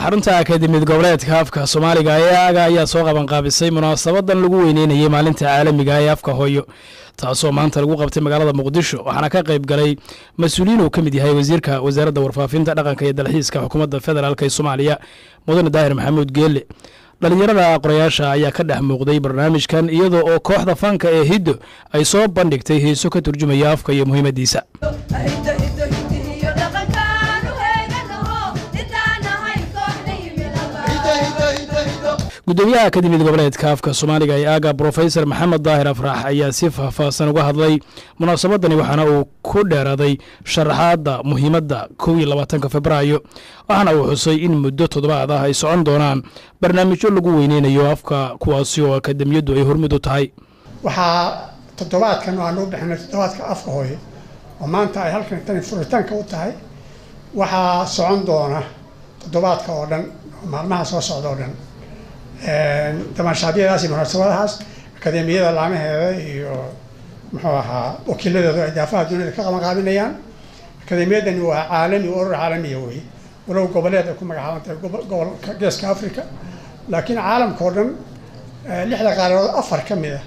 xarunta akademiyada goboleedka afka Soomaaliga ayaa soo qaban qaabisay munaasabadan lagu weyneynayay maalinta caalamiga ee afka hooyo taasoo maanta lagu qabtay magaalada Muqdisho waxaana ka qayb galay mas'uuliyiin oo kamid yahay wasiirka wasaaradda warfaafinta dhaqanka iyo dalxiiska xukuumadda federaalka ee Soomaaliya Mudane Daahir Maxamuud Geelle dhalinyarada aqoonyaasha ayaa ka dhex muuqday barnaamijkan iyadoo oo kooxda fanka ee Hiddo ay soo bandhigtay heeso ka turjumaya afka iyo muhiimadiisa gudoomiyaha akademiyada goboleedka afka Soomaaliga ee aaga Professor Maxamed Daahir Afrax ayaa si faahfaahsan uga hadlay munaasabadani waxaana uu ku dheeraaday sharaxaadda muhiimadda 22 Febraayo waxaana uu xusay in muddo toddobaad ah ay socon doonaan barnaamijyo lagu weyneynayo afka kuwaasi oo akademiyadu ay hormud u tahay waxaa toddobaadkan oo aan u bixinay toddobaadka afka hooyo oo maanta ay halkan tan furitaanka u tahay waxaa socon doona toddobaadka oo dhan maalmaha soo socda oo dhan tamaashaadiyadaas iyo munaasabadahaas akademiyada laamaheeda iyo muxuu ahaa wakiiladooda ay daafaha dunida ka qabanqaabinayaan akademiyadani waa caalami urur caalamiya wey walow goboleed ay ku magacaaban tahay gobolka geeska Afrika laakiin caalamka oo dhan 6 qaaradood 4 ka mid ah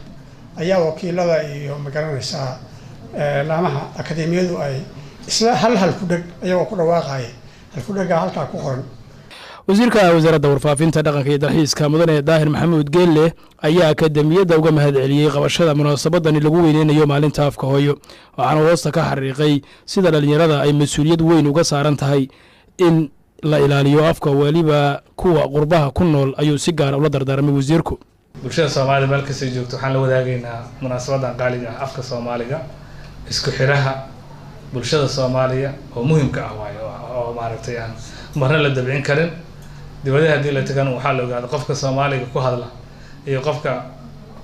ayaa wakiilada iyo magaranaysaa laamaha akademiyadu ay isla hal ku dhag ayagoo ku dhawaaqay hal ku dhaga halka ku qoran wasiirka wasaaradda warfaafinta dhaqanka iyo dalxiiska Mudane Daahir Maxamuud Geelle ayaa akademiyada uga mahadceliyay qabashada munaasabadan lagu weyneynayo maalinta afka hooyo waxaana hoosta ka xariiqay sida dhalinyarada ay mas'uuliyad weyn uga saaran tahay in la ilaaliyo afka waliba kuwa qurbaha ku nool ayuu si gaar ah ula dardaarmay wasiirku bulshada Soomaaliyeed meel kasta joogto waxaan la wadaagaynaa munaasabadan qaaliga ah afka Soomaaliga isku xiraha bulshada Soomaaliya oo muhiimka ah waayo oo maaragtay aan marna la dabcin karin dibadda hadii la tagan waxa la ogaado qofka Soomaaliga ku hadla iyo qofka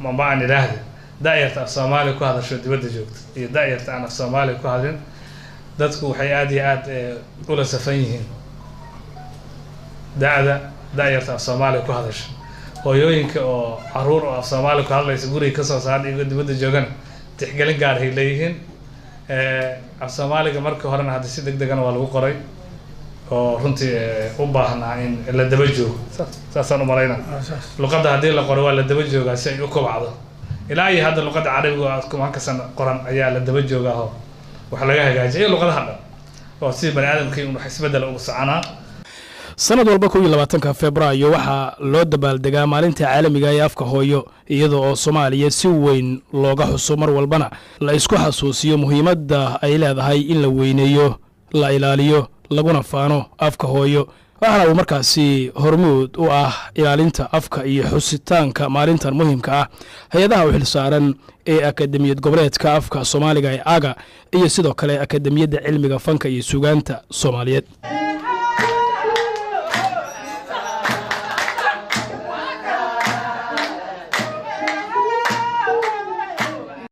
mabaan ilaahda daayirta Soomaaliga ku hadasho dibadda joogto iyo daayirta aan Soomaaliga ku hadlin dadku waxay aad iyo aad ula safan yihiin daayirta Soomaaliga ku hadasho hooyooyinka oo caruur oo Soomaaliga ku hadlaysa guriga ka soo saarnay iyo dibadda joogan tixgelin gaar ah leeyihiin Soomaaliga markii horena hadda si degdegan waa lagu qoray oo runtii u baahnaa in la daba joogo saasan u maleynaa luqadda hadii la qoro waa la daba joogaa si ay u kobcdo ilaa ay hadda luqadda carabiga oo kuma ka san qoran ayaa la daba joogaa oo wax laga hagaajiyo luqadda hadda oo si bani aadamkii uu isbedel ugu soconaa sanad walba 22 Febraayo waxaa loo dabaaldegaa maalinta caalamiga ee afka hooyo iyadoo oo Soomaaliya si weyn looga xuso mar walbana la isku xasuusiyo muhiimadda ay leedahay in la weyneeyo la ilaaliyo laguna faano afka hooyo waxaana uu markaasi hormuud u ah ilaalinta afka iyo xusitaanka maalintan muhiimka ah hay'adaha u xilsaaran ee akademiyada goboleedka afka Soomaaliga ee aaga iyo sidoo kale akademiyada cilmiga fanka iyo suugaanta Soomaaliyeed